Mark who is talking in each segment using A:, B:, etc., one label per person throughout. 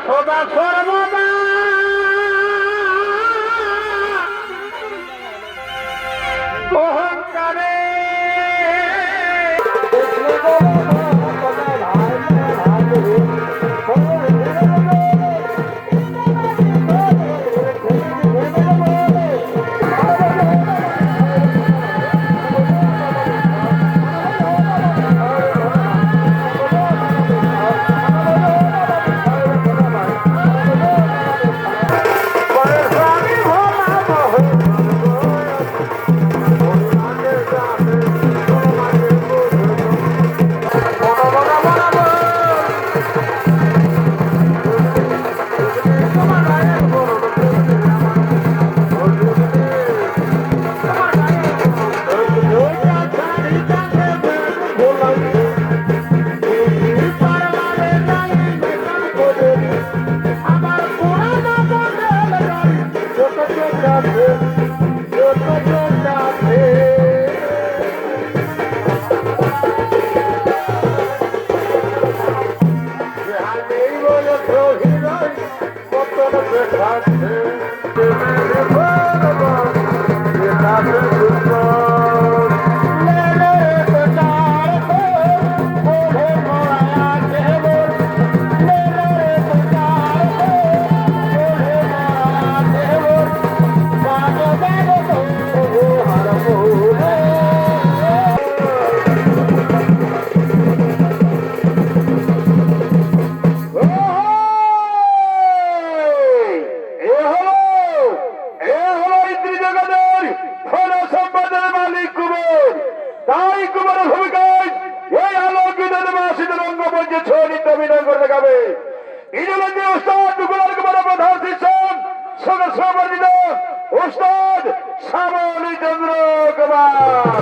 A: সদা সর্বদা অহংকারে উস্তাদ শ্যামলী চন্দ্র কুমার।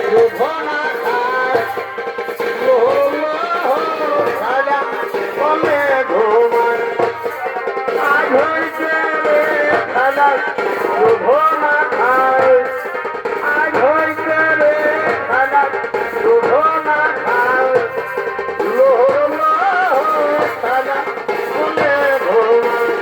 A: শুভ না খায় সারা কমে ঘুমায় আজ হইছে রে খেলা শুভ না খায় আজ হইছে রে খেলা শুভ না খায় সারা কমে ঘুমায়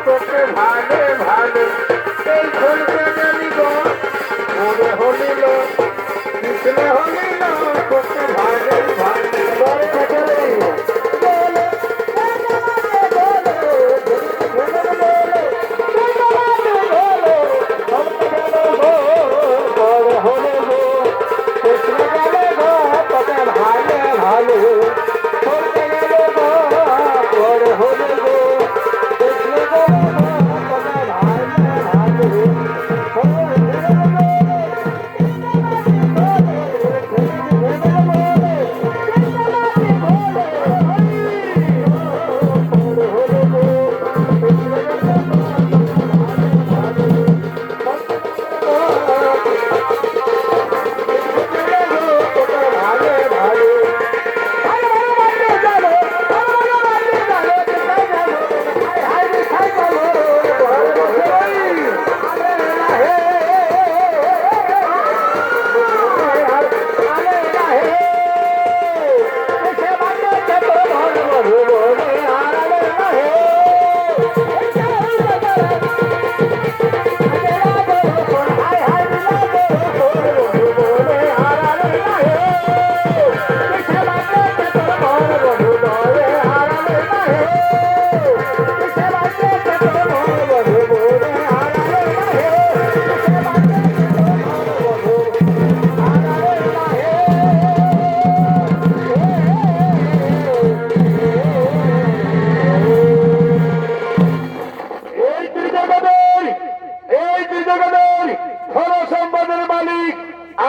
A: তোকে ভালে ভালে এই ফুলকে গেলি গো ওরে হলিল কৃষ্ণ হলিল তোকে ভালে ভালে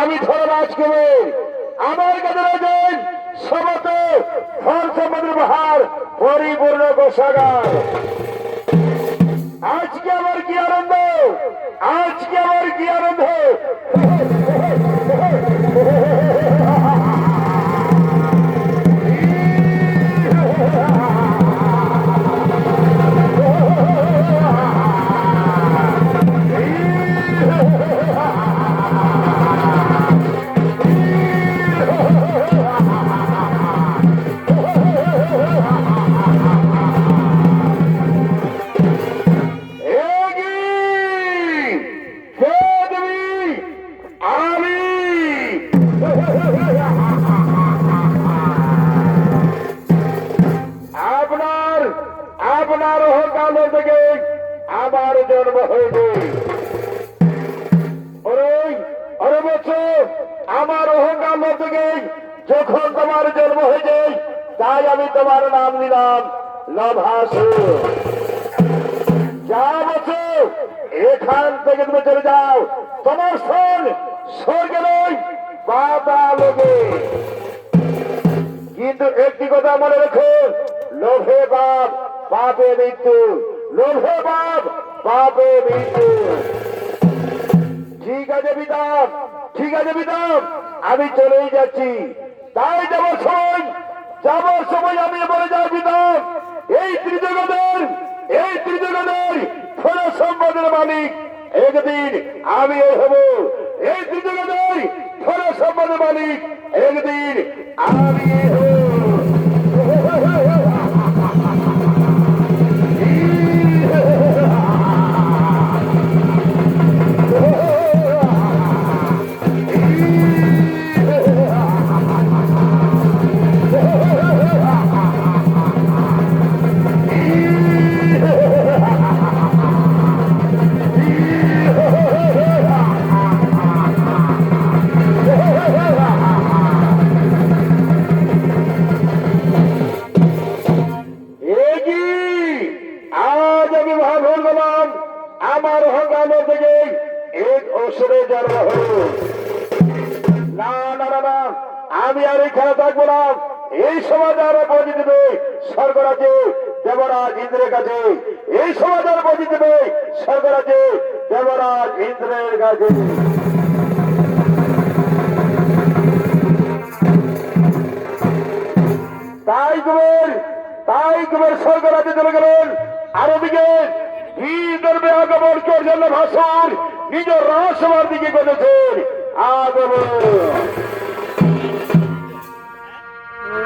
A: আমি ধর্মরাজ কবি আমার কাছে রয়েছেন সমত ধন সম্পদের বাহার পরিপূর্ণ কোষাগার। আজকে আমার কি আনন্দ, আজকে আমার কি আনন্দ। আপনার অহংকার থেকে আমার জন্ম হয়েছে। আমার অহংকার থেকে যখন তোমার জন্ম হয়েছে, তাই আমি তোমার নাম দিলাম লভাসুর। যা বলছো এখান থেকে তুমি চলে যাও, তোমার স্থান স্বর্গে নয় পাতালোকে। কিন্তু একটি কথা মনে রেখো, লোভে পাপ পাপে মৃত্যু, লোভে পাপ পাপে মৃত্যু। ঠিক আছে পিতাম, ঠিক আছে পিতাম, আমি চলেই যাচ্ছি। তাই যাবার সময় আমি বলে যাই পিতাম, এই ত্রিজগতের ধন সম্পদের মালিক একদিন আমি হব। এই ত্রিজগতের ধন সম্পদের মালিক একদিন আমি হব। অসুরে জন্ম হলো। না না না না, আমি আর এখানে থাকবো না। এই সমাজ আরো বজি দেবে স্বর্গরাজে দেবরাজ ইন্দ্রের কাছে। এই সমাজ আরো বজি দেবে স্বর্গরাজে দেবরাজ ইন্দ্রের কাছে। তাই কুবের স্বর্গরাজে চলে গেলেন। আর ওদিকে বিদর্ভে আগমন করছেন ভাসুর নিজ রাজসভার দিকে গেছেন। আগমন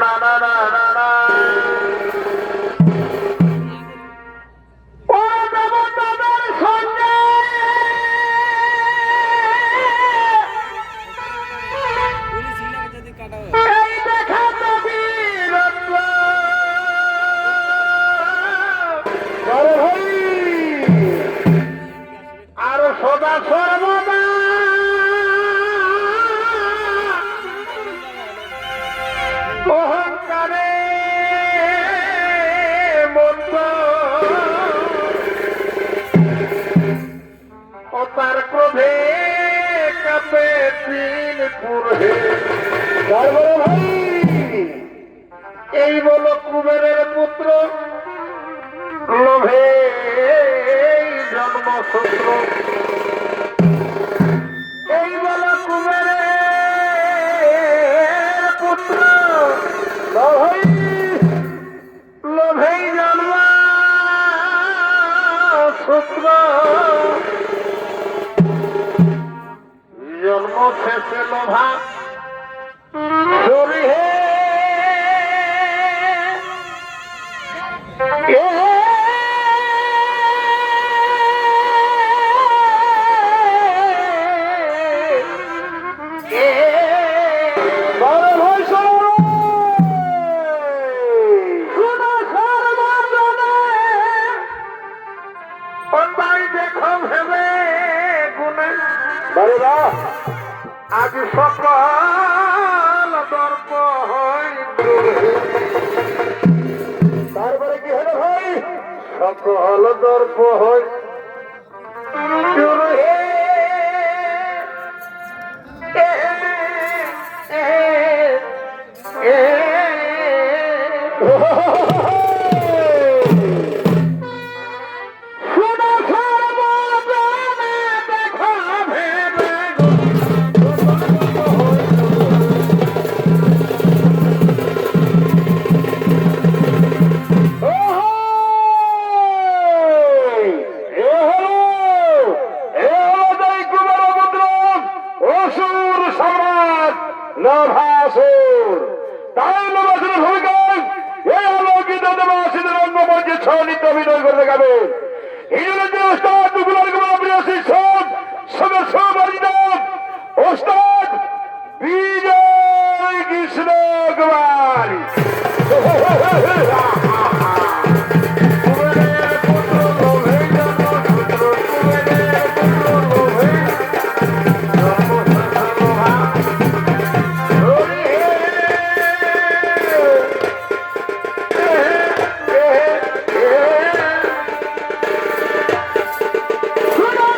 A: না না না না না, ও দেবতাদের সঙ্গে এই দেখা তো বীরত্ব। আরে ভাই, আর সদা সর্বদা অহংকারে মন্দ ও তার ক্রোধে কাঁপে তিন পুরহে। তারপরে ভাই, এই বলো কুবেরের পুত্র লোভে জন্মসূত্র। এই বলো কুবেরের পুত্র লোভে জন্মসূত্র। জন্ম শেষে লোভা চুরি হে আজ সকল দর্প হয়। তারপরে কি হলো ভাই? সকল দর্প হয় নভাসুর। তাই নভাসুরের ভূমিকায় এই আলোকিত দেবাসীদের রঙ্গমঞ্চে ছলিত অভিনয় করে দেখাবে। এই জন্য যে ওস্তাদ দুগুলার কুমার প্রিয় শিক্ষক সদস্য বারিদার ওস্তাদ বিজয় কৃষ্ণ কুমার।
B: Come on!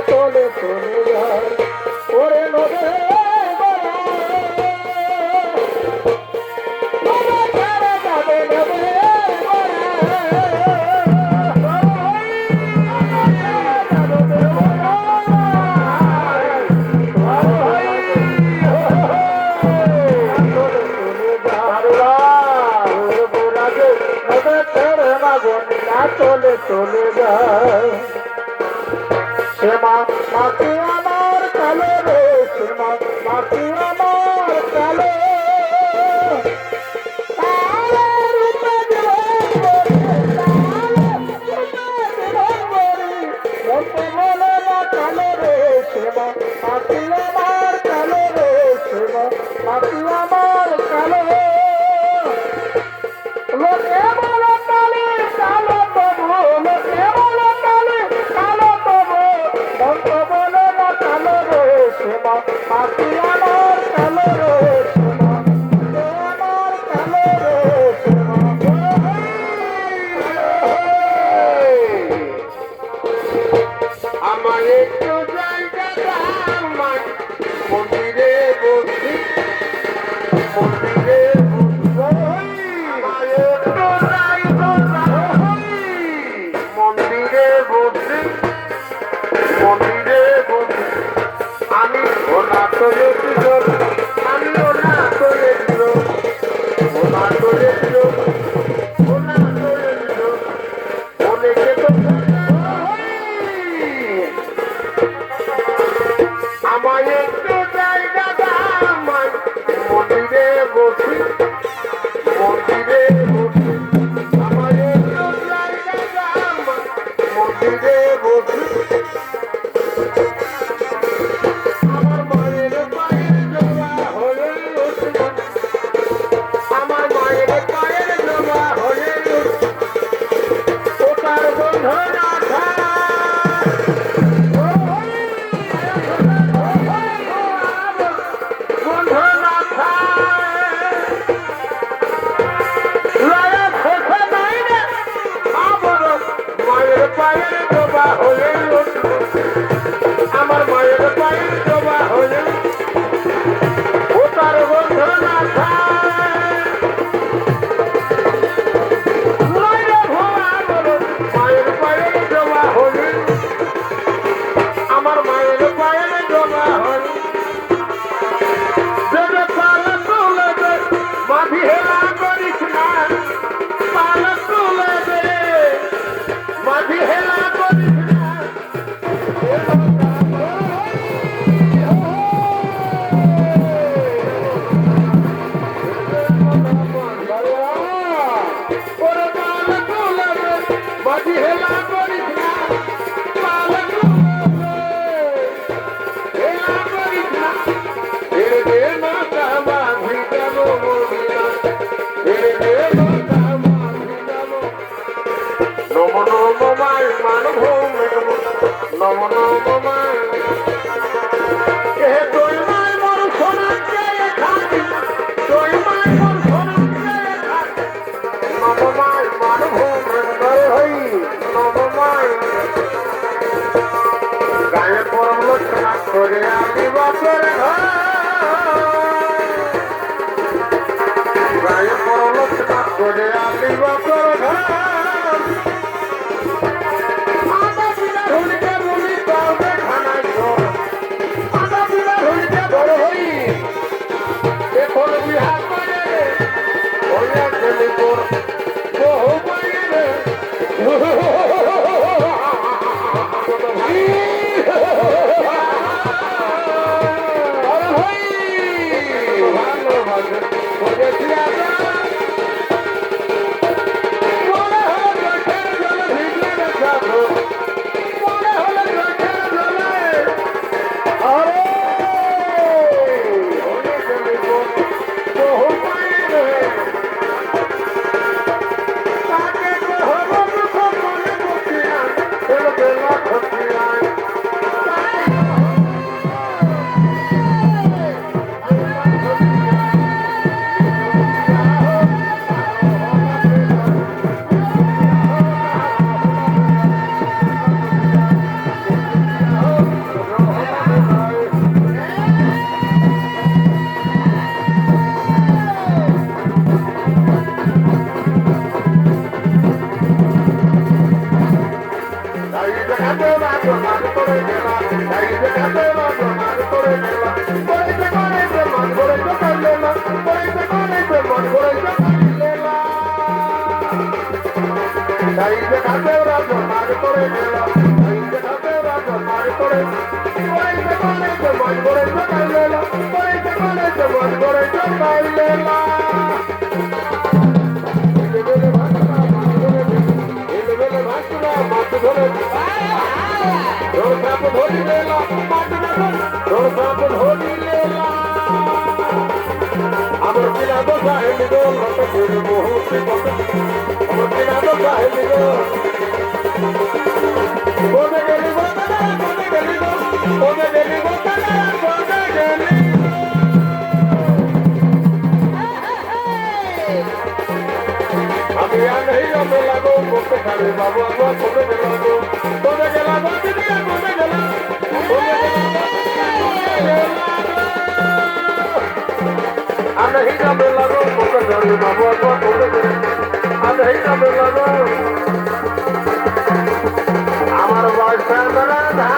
B: চলে চলে যায় ওরে নদে চলে চলে যায় শ্যামা মাটি আমার কালো রে শ্যামা মাটি আমার কালো কালো রে শ্যামা মাটি আমার কালো রে শ্যামা মাটি আমার কালো লোকে বলে কালি কালো তবু লোকে বলে কালি কালো তবু বন্ধ বলে না কালো রে শ্যামা মাটি আমার কালো রে শ্যামা আমার কালো রে শ্যামা
A: আমার একটু জায়গা আমার মন্দিরে বসি মন্দিরে মন্দিরে বসি মন্দিরে বসি আমি ওনা করে দিল আমি ওনা করে দিল ওনা করে দিল ওনা করে দিল অনেকে তো আমায় একটু জায়গা দামাই মন্দিরে বসি মন্দিরে বসি আমায় একটু জায়গা দামাই মন্দিরে বসি আমার মায়ের পায়ের জোড়া হলে আমার মায়ের পায়ের জোড়া হলে ওটার বন্ধ রাখা পায়ের ডোবা হলে আমার মায়ের পায়ের ডোবা হলে ও তার বন্ধ না মায়ের পায়ের ডোবা হলে আমার মায়ের পায়ের ডোবা হলে যদি পালা তুলে দে মাঝি হেলা করিস না পালা তুলে দে মাঝি হেলা করিস না ওরে পালা তুলে দে মাঝি হেলা করিস না পালা তুলে দে হেলা করিস না ধীরে ধীরে মাথা বাঁধি যাব মরিয়া ধীরে ধীরে মাথা বাঁধি যাব নম নম মায় মানব নম নম মায় কে তোর মায় মোর সোনার চেয়ে খাটি তোর মায় মোর সোনার চেয়ে খাটি নম মায় মানব হই নম মায় গায়ে পরম লক্ষণা করে আমি বাপের ঘর গায়ে পরম লক্ষণা করে আমি বাপের ঘর ভাই চাইতে কাছে রাজা মার করে মেলা করেছে করেছে মন করেছে কাইলে না করেছে করেছে মন করেছে কাইলে না চাইতে কাছে রাজা মার করে মেলা চাইতে কাছে রাজা মার করে করেছে করেছে মন করেছে কাইলে না করেছে করেছে মন করেছে কাইলে না আমার কিনা দোষা হেলি গো কত করে মুহূর্তে কত আমার কিনা দোষা হেলি গো কোনে গেলি গো কোনে গেলি গো কোনে গেলি গো কোনে গেলি আমি আর নেই আমি লাগো করতে খাবে বাবু আমার কোনে গেল গো কোনে গেল গো দিদিয়া কোনে গেল আমি ही যাবে লাগো করতে খাবে বাবু আমার কোনে গেল আমি ही যাবে লাগো আমার বয়সা বলা ধা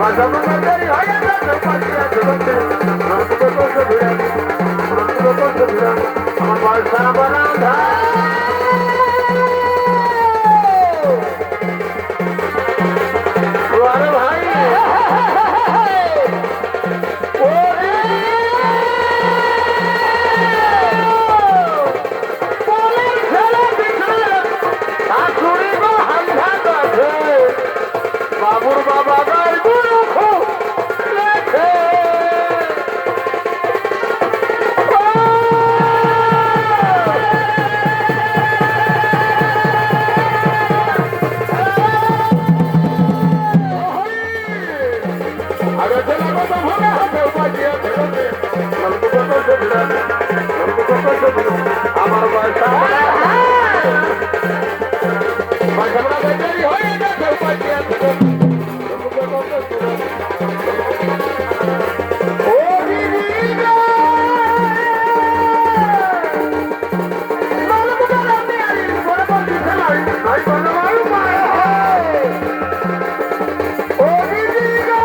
A: মাঝাম নজরি হয়ে গেছে পাতিয়া জগতে রক্ত কোষ ভিড়া রক্ত কোষ ভিড়া আমার বয়সা বলা ধা আরে ভাই ওরে বলে খেলা দিছে শাশুড়ি গো হাঙ্গা কাছে বাবুর বাবা গায় গুরু খুব লেখে আরে ছেলে কত ভাবে হাতে উপাজিয়া ফেরতে নন্দু কত সেবিরা নন্দু কত সেবিরা আমার বাসা বাসামরা বেচারি হয়ে গেছে উপাজিয়া ফেরতে নন্দু কত সেবিরা ও দিদি গো নন্দু কত রাতে আরি বড় বড় খেলাই নাই কোন মারু মায় ও দিদি গো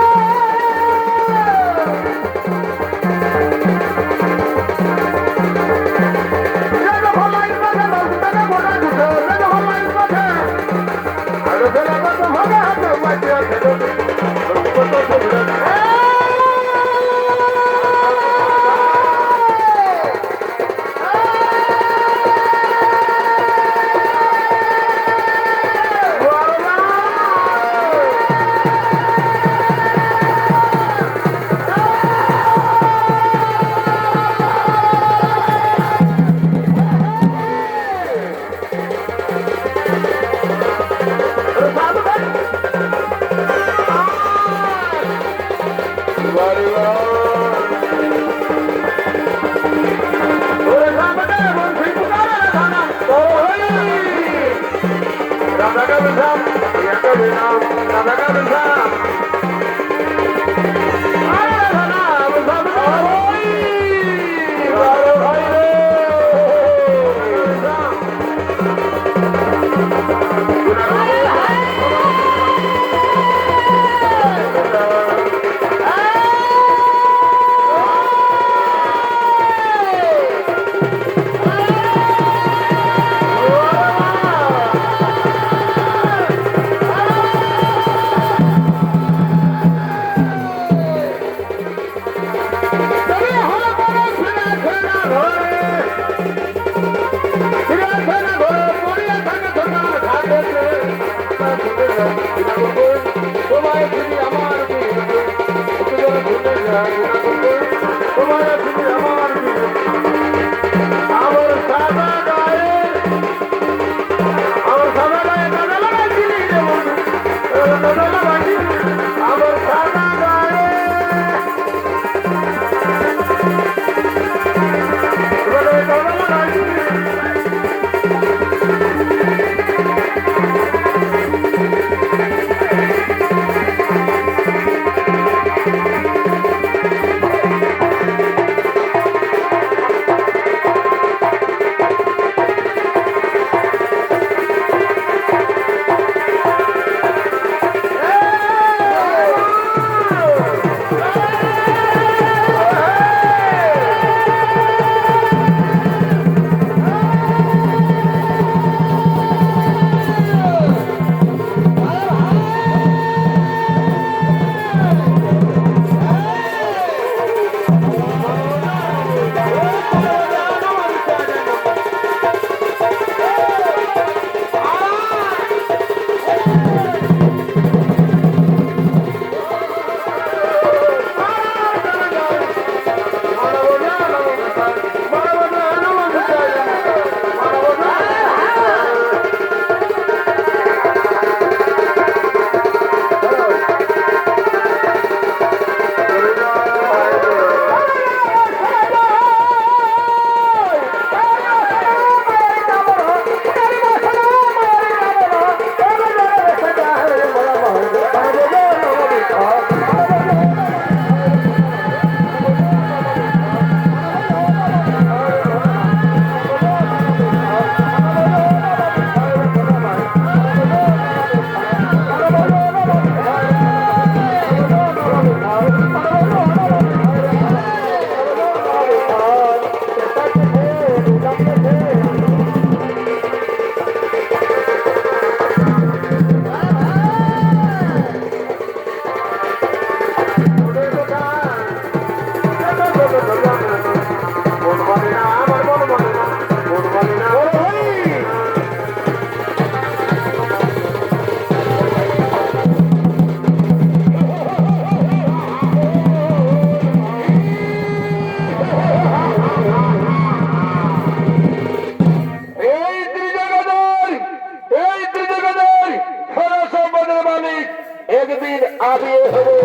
A: একদিন আবিয়ে হবে।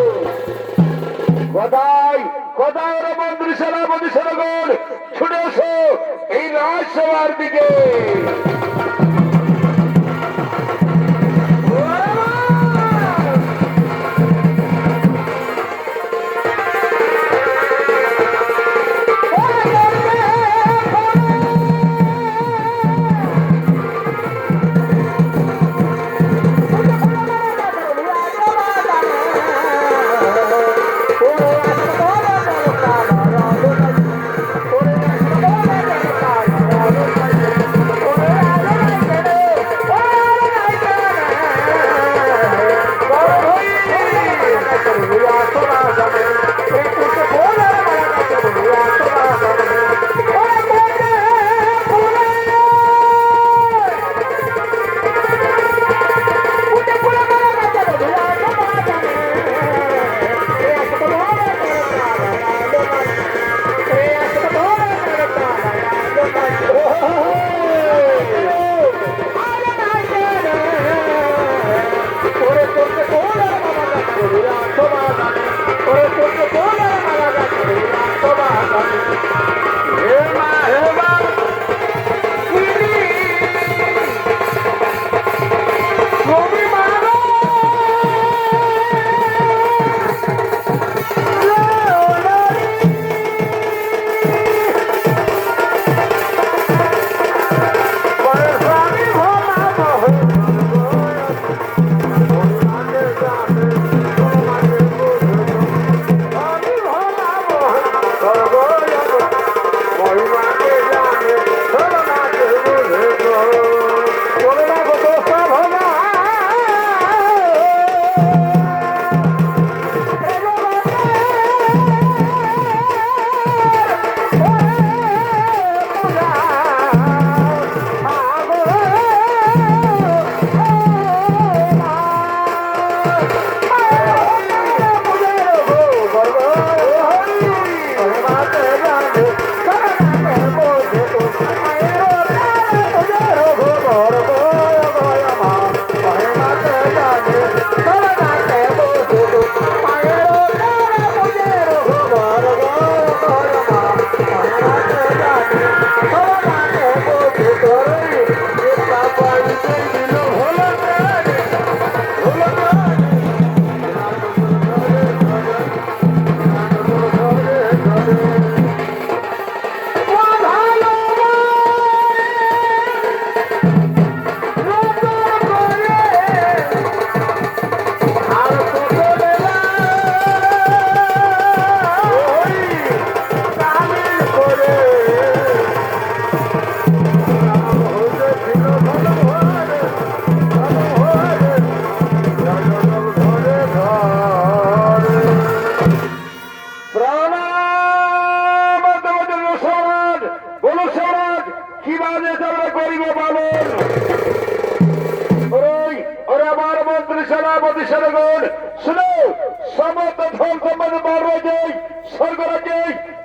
A: কোথায় কোথায় রে মন্ত্রী সেনাপতি সেনাগণ, ছুটে এসো এই রাজসভার দিকে।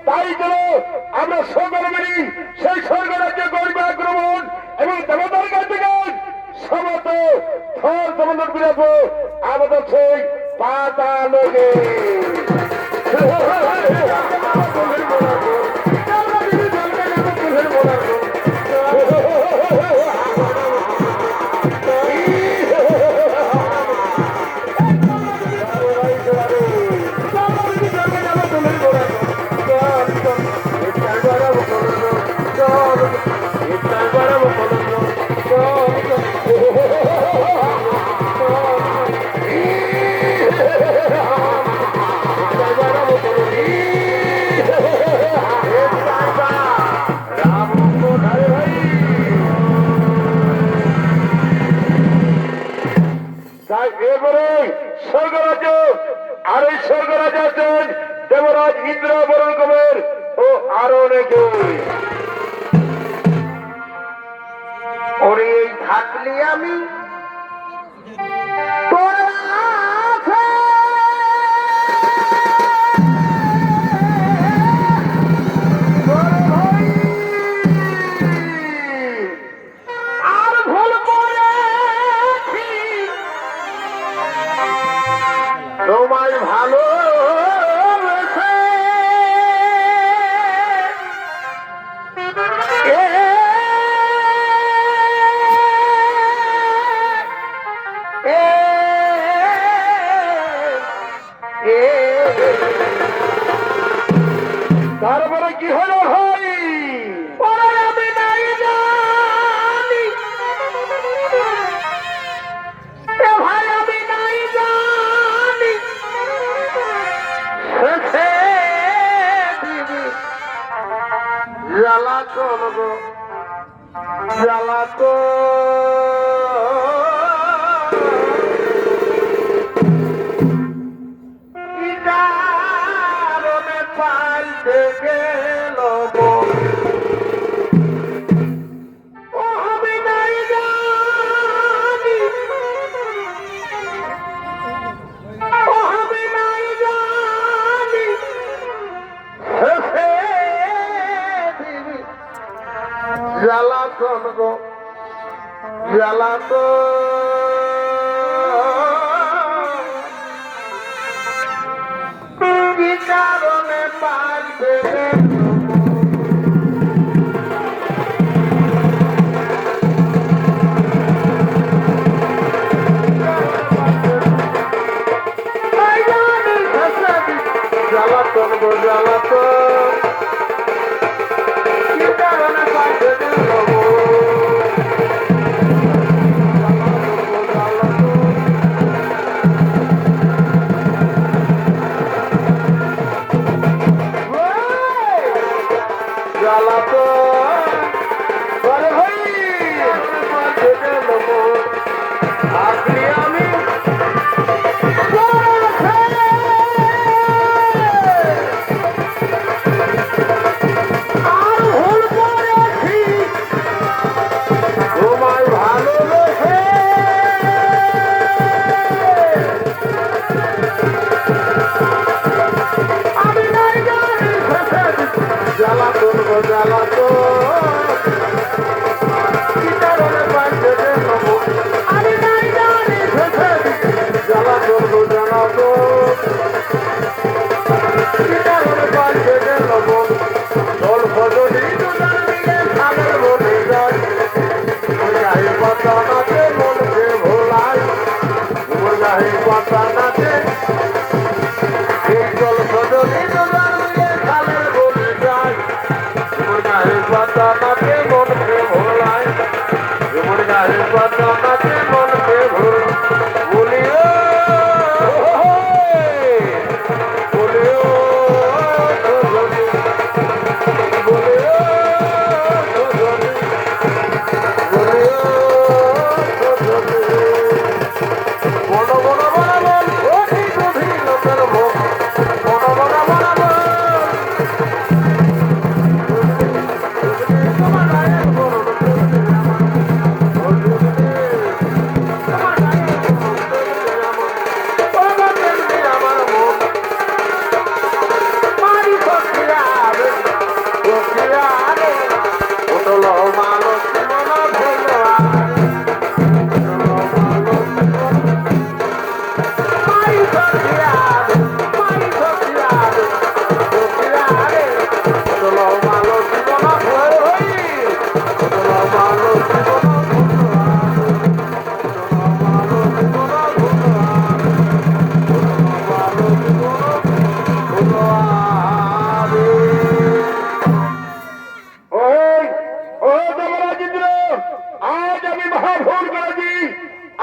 A: তাই চলো আমরা সকলে মিলি সেই স্বর্গরাজ্যে গরিব আক্রমণ এবং দেবতার কাছে সমস্ত থর সমন্দর বিরাজ আমাদের সেই পাতালোকে এবারে স্বর্গরাজ্য আর এই স্বর্গরাজ্য আছেন দেবরাজ ইন্দ্র বরণ কুবের ও আরো অনেকে।
B: ওরে এই থাকলে আমি তোর আছে আর ভুল করেছি তোমায় ভালো
A: তারপরে কি হলো ভাই?
B: আমি নাই জানি ভাই, আমি নাই জানি জ্বালা করব জ্বালা তো পাইতে গেল আমি নাই জানি আমি নাই জানি জ্বালাতন গো জ্বালাতো কি কারণে পাইতে জ্বালাতন গো জ্বালাতন কি কারণে পাইতে জ্বালাতন গো জ্বালাতন কি কারণে পাইতে গেল আমি নাই জানি জ্বালাতন গো জ্বালাতন কি কারণে পাইতে গেল জল ফজলি দুজন মিলে সাগর বলে যায় গায়ে পাতা নাচে মনকে ভোলায় গায়ে পাতা নাচে জল ফজলি দুজন মিলে সাগর বলে যায় গায়ে পাতা নাচে মনকে ভোলায় গায়ে পাতা নাচে মনকে বলিও বলিও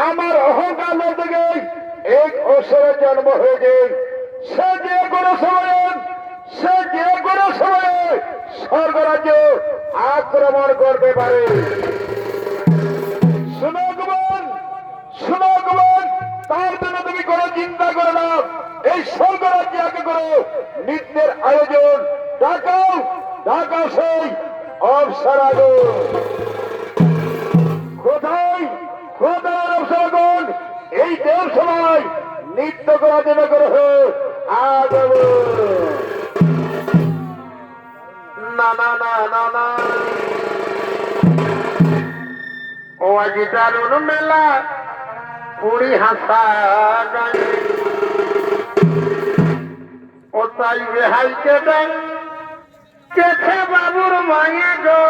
A: আমার অহংকার বলতে গিয়ে এক অবসরের জন্ম হয়েছে। সে যে কোনো সময়ে স্বর্গরাজ্য আক্রমণ করতে পারে। শুনো কুমার, তার জন্য তুমি কোনো চিন্তা করো না। এই স্বর্গরাজ্যে আগে করো নৃত্যের আয়োজন, ডাকাও সেই অবসরাগণ। কোথায় অবসরাগণ? এই দেব সময় নৃত্য করার জন্য করো আগমন।
B: না না না না না ও আজি দারুণ মেলা পুরী হাসা গায়ে তাই বেহাইকে দেন কেছে বাবুর মায়ে গো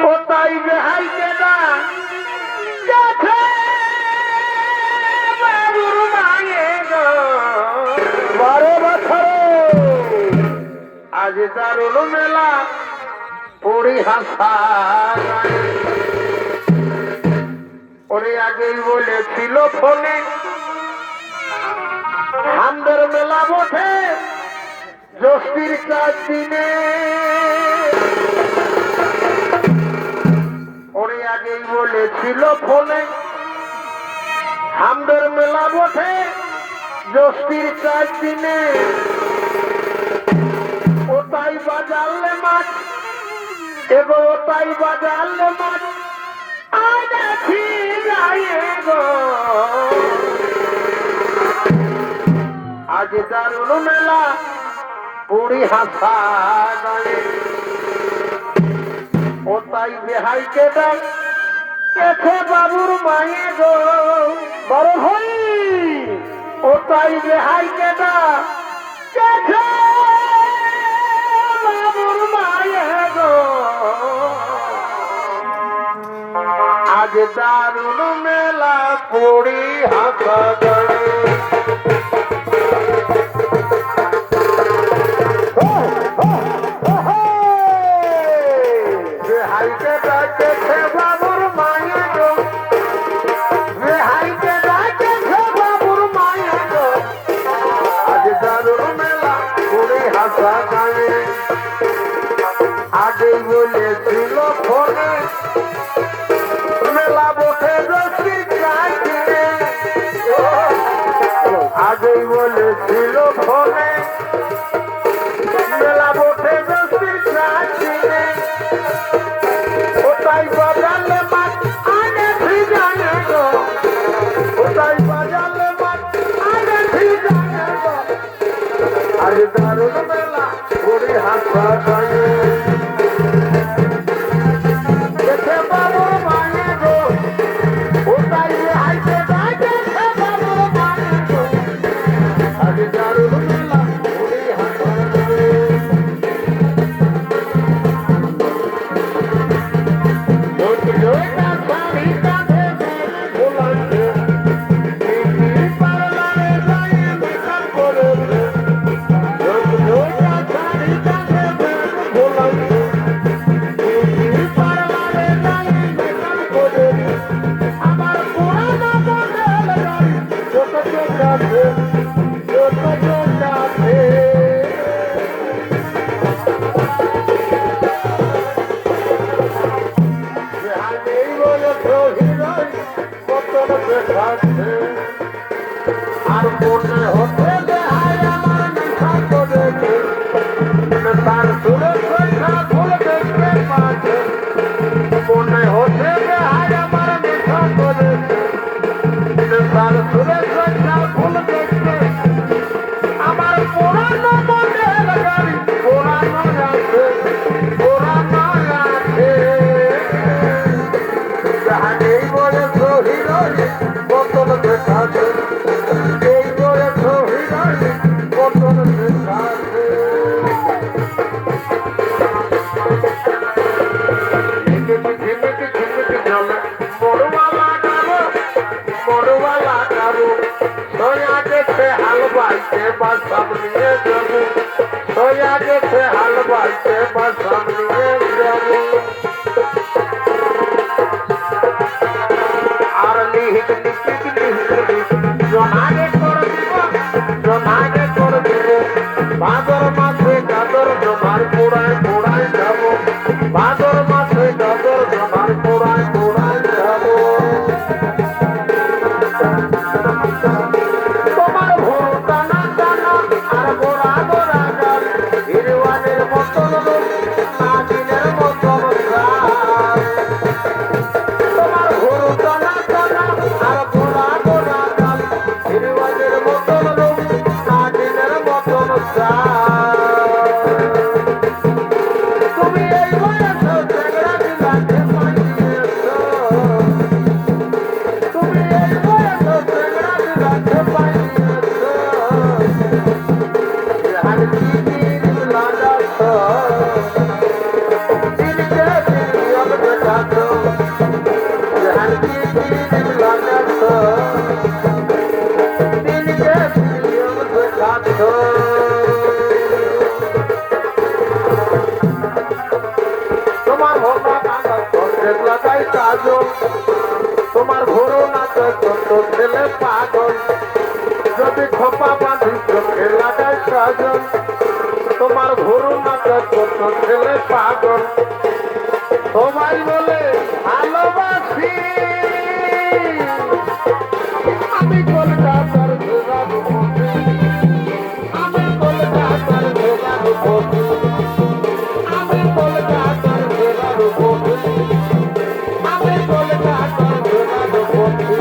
B: ও তাই বেহাইকে দেন কেছে বাবুর মায়ে গো
A: 12 বছরে
B: আজ দারুল মেলা পড়ি হাসা ওরে আগেই বলেছিল ফোনে হামদের মেলা বসে জ্যোষ্ঠীর 4 দিনে ওরে আগেই বলেছিল ফোনে হামদের মেলা বসে জ্যোষ্ঠীর 4 দিনে ওটাই বাজারলে মাছ এগো ওটাই বাজারলে মাছ আয় দেখি যায় গো আজ দারুল মেলা পুরি হাসা গায়ে ওটাই বেহাইকে দেয় কেছে বাবুর মায়ে গো
A: বড় ভাই
B: ওটাই বেহাইকে দেয় কেছে বাবুর মায়ে গো আজ দারুল মেলা পুরি হাসা গায়ে বেহাইকে ডাকেছে বাবুর মায়ে গো বেহাইকে ডাকেছে বাবুর মায়ে গো আজ দারুল মেলা পুরি হাসা গায়ে আগেই বলেছিল ফোনে মেলা বসে জ্যোষ্ঠীর 4 দিনে আগেই বলেছিল ফোনে মেলা বসে জ্যোষ্ঠীর 4 দিনে ওটাই বাজালে মাছ আগে ভিজানে গো ওটাই বাজালে মাছ আগে ভিজানে গো আজ দারুল মেলা পুরি হাসা গায়ে কেছে বাবুর মায়ে গো ওটাই বেহাইকে ডাকেছে বাবুর মায়ে গো আজ দারুল মেলা পুরি হাসা গায়ে আর মনে হতে দেয় আমার নিশা করে তার সুরে কথা ভুল দেখতে পাচ্ছে মনে হতে দেয় আমার নিশা করে তার সুরে কথা ভুল দেখতে আমার পুরানো মনের গাড়ি পুরানো আছে এই বলে সহিরই বদল দেখাছে এই বলে সহিরই বদল দেখাছে ঝিমিকি ঝিমিকি জলে মরুবালা কারো সয়া গেছে হাল বাইতে বা সামনে যাবো সয়া গেছে হাল বাইতে বা সামনে যাবো আর লিহিক লিখিক লিহিক জনাগে করে দিব জনাগে করে দিব ভাদর মাসে গাদর জমার পোড়ায় পোড়ায় যাব ভাদর মাসে গাদর জমার পোড়ায় পোড়ায় যাব তোমার ভোর টানা টানা আর গোড়া গোড়া গাল হিরওয়ানের মতন রূপ নাগিনের মতন গাল তোমার ভোর টানা টানা আর গোড়া গোড়া গাল হিরওয়ানের মতন রূপ নাগিনের মতন গাল তুমি এই বয়সে ঝগড়া দিলাকে পাইয়েছো তুমি এই বয়সে ছেলে পাগল যদি খোপা বাঁধি চোখে লাগায় সাজন তোমার ঘুরু মাথা ছোট ছেলে পাগল সবাই বলে ভালোবাসি আমি কলকাতার ঘোরার পথে আমি কলকাতার ঘোরার পথে আমি কলকাতার ঘোরার পথে আমি কলকাতার ঘোরার পথে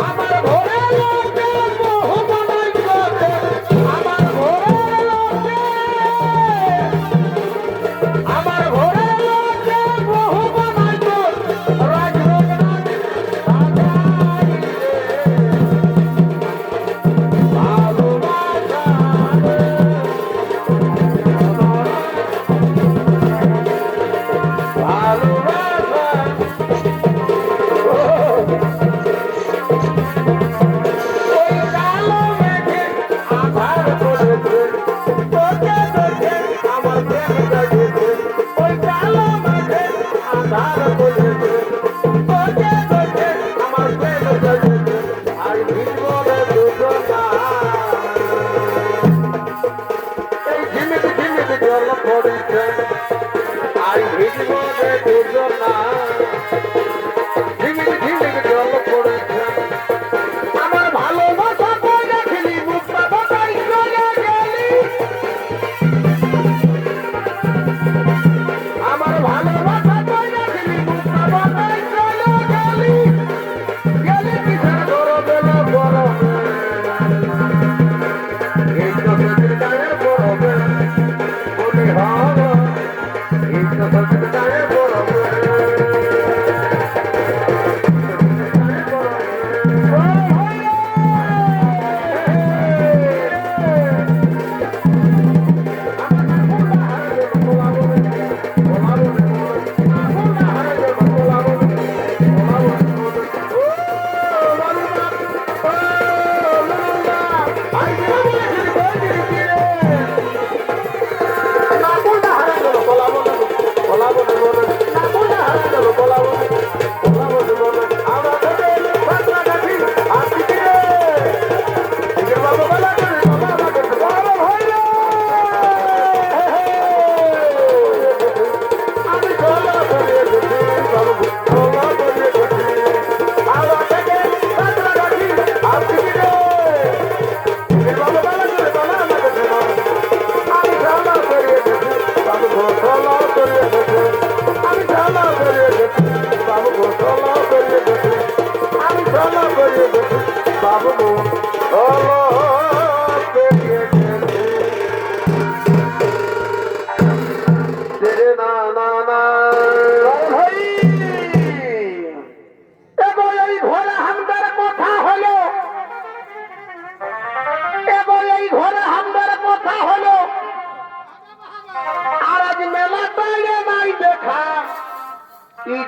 B: আমার ঘরে লোকে মোহ বানাই করে আমার ঘরে লোকে আমার ঘরে লোকে মোহ বানাই করে I really want to do ঝিমিক ঝিমিক জল পড়েছে আমার ভালোবাসা কইরা খেলি মুক্তা বাতাই চলে গেলি আমার ভালোবাসা কইরা খেলি মুক্তা বাতাই চলে গেলি গেলি কিসের গরবেলা গরবে এই তো তোদের গায়ে গরবে বলে হাওয়া এই তো তোদের গায়ে গরবে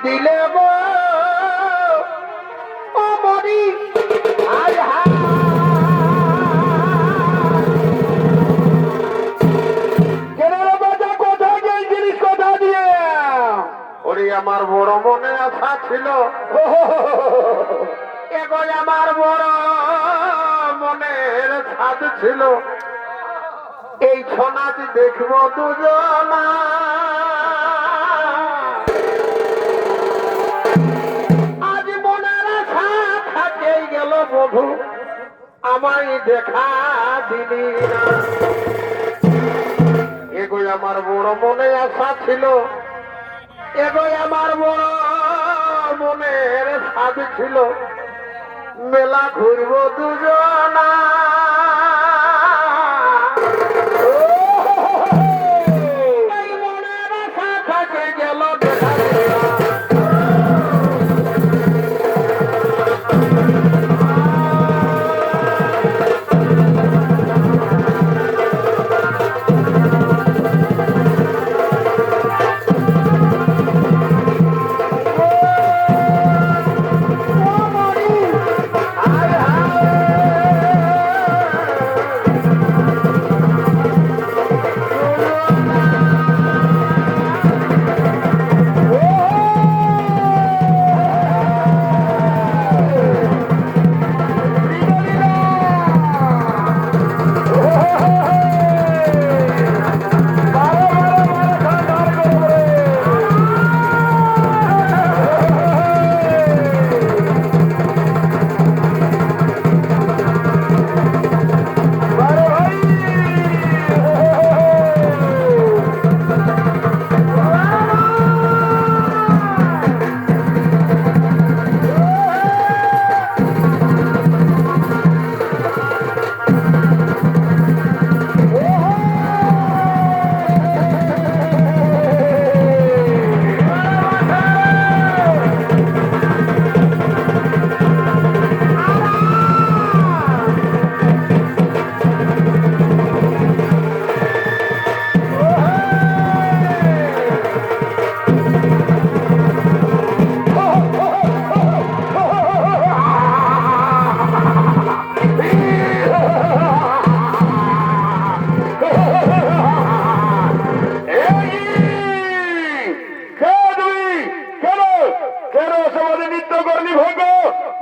B: দিলে গো ও মরি আয় হা কেনারা বাজা কোথায় গেল জিনিস কোথা দিয়ে ওরে আমার বড় মনে আশা ছিল এগো আমার বড় মনের সাধ ছিল এই ছনাচ দেখবো দুজনা বধু আমায় দেখা দিলি না এগোই আমার বড় মনে আশা ছিল এগোই আমার বড় মনের সাধ ছিল মেলা ঘুরবো দুজনা মনের আশা থাকে গেল দেখা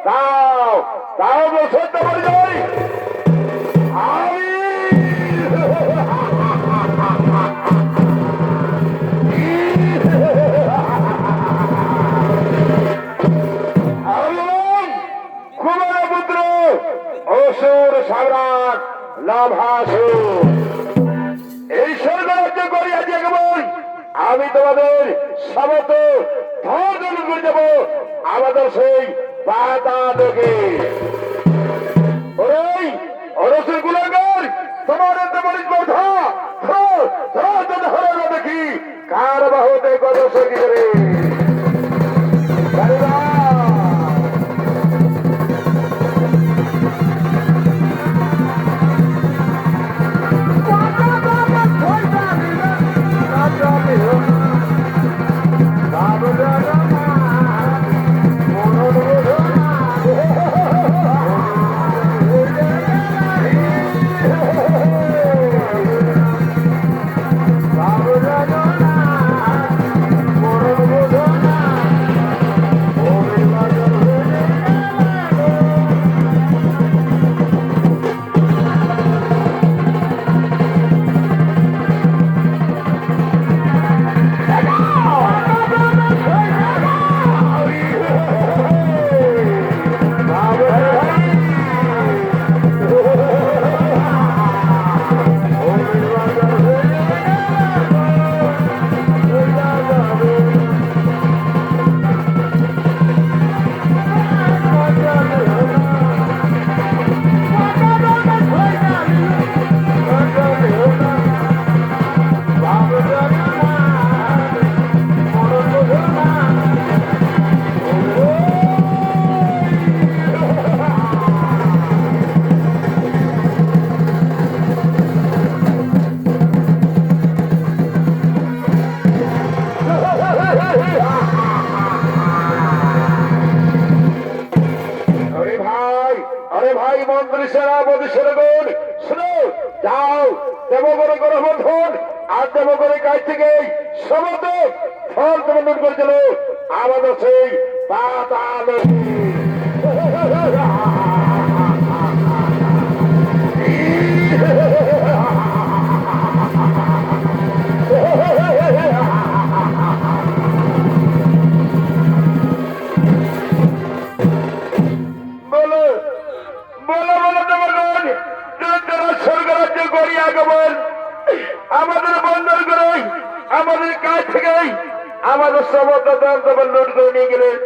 A: তাও তাও সত্য পরিচয় আমি কুমার পুত্র অসুর সম্রাট লাভাসুর এই স্বর্গরাজ্য করি আজ কেবল আমি তোমাদের সমস্ত ধর্ম করে যাব আমাদের সেই পাতালকে ওই অরসুর গুলাঙ্গার তোমার দেখি কার বাহুতে কত সঙ্গী করে আমাদের সেই পাতাল স্বর্গরাজ্য করি আগমন আমাদের বন্ধন করে আমাদের কাছ থেকে আমাদের সমস্ত দল লুট করে নিয়ে গেলেন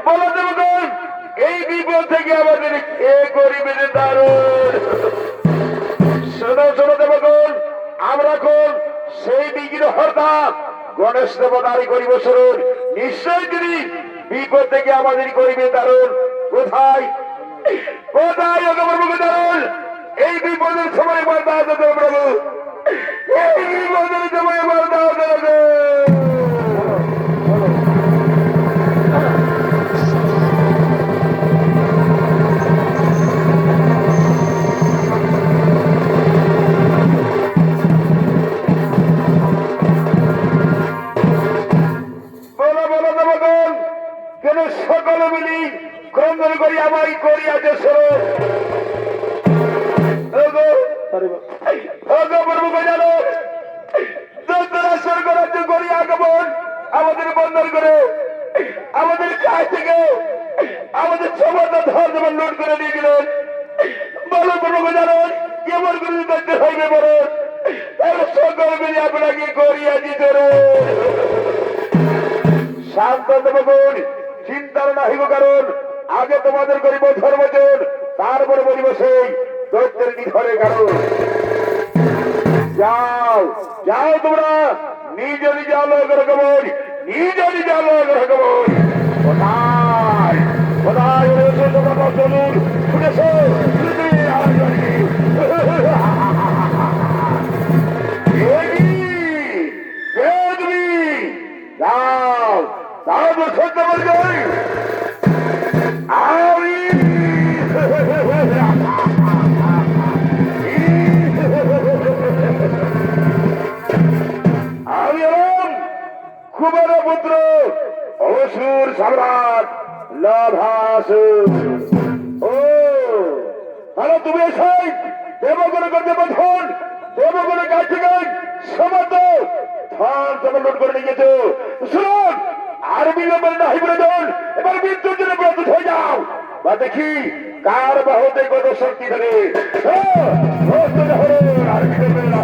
A: বলো দেবগণ এই বিপদ থেকে আমাদের এ গরিবের দারুণ শোনো শোনো দেবগণ আমরা এখন সেই বিগ্রহর্তা গণেশ দেবতারই করিব স্মরণ নিশ্চয় তিনি বিপদ থেকে আমাদের গরিবের দারুণ কোথায় কোথায় প্রভু দারুণ এই বিপদের সময় আমার দাও দেব প্রভু এই বিপদের সময় আমার দাও দেব সকলে মিলি ক্রন্দন করি আমারই করি আছে স্বর্গরাজ্য করি আগমন আমাদের বন্ধন করে আমাদের কাছ থেকে আমাদের সমস্ত ধর্ম লুট করে নিয়ে গেলেন বলো প্রভু জানেন কেমন করে করতে হইবে বলো তাহলে সকলে মিলে আপনাকে করিয়াছি ধরে শান্ত দেবগুণ চিন্তার নাহিব কারণ আগে তোমাদের করিব ধর্মজন তারপরে বলিব সেই দৈত্যের নিধনের কারণ যাও যাও তোমরা নিজ নিজ আলোক রকমই নিজ নিজ আলোক রকমই কোথায় কোথায় তোমরা চলুন শুনেছো যাও যাও সত্য পরিচয় আমি কুমার পুত্র অসুর সম্রাট লাভাসুর ও তাহলে তুমি এসে দেবগুলো করতে পাঠান দেবগুলো গাছে গাছ সমাজ ধান তোমার লোড করে নিয়ে গেছো শুনুন আর বিলম্বন না বলে যান এবার মৃত্যুর জন্য প্রস্তুত হয়ে যাও বা দেখি কার বাহুতে কত শক্তি থাকে আর বিলম্বন না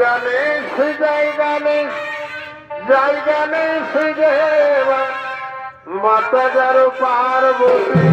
B: জায়গা নেই সে জায়গা নেই জায়গা নেই সে মাতা যার পার্বতী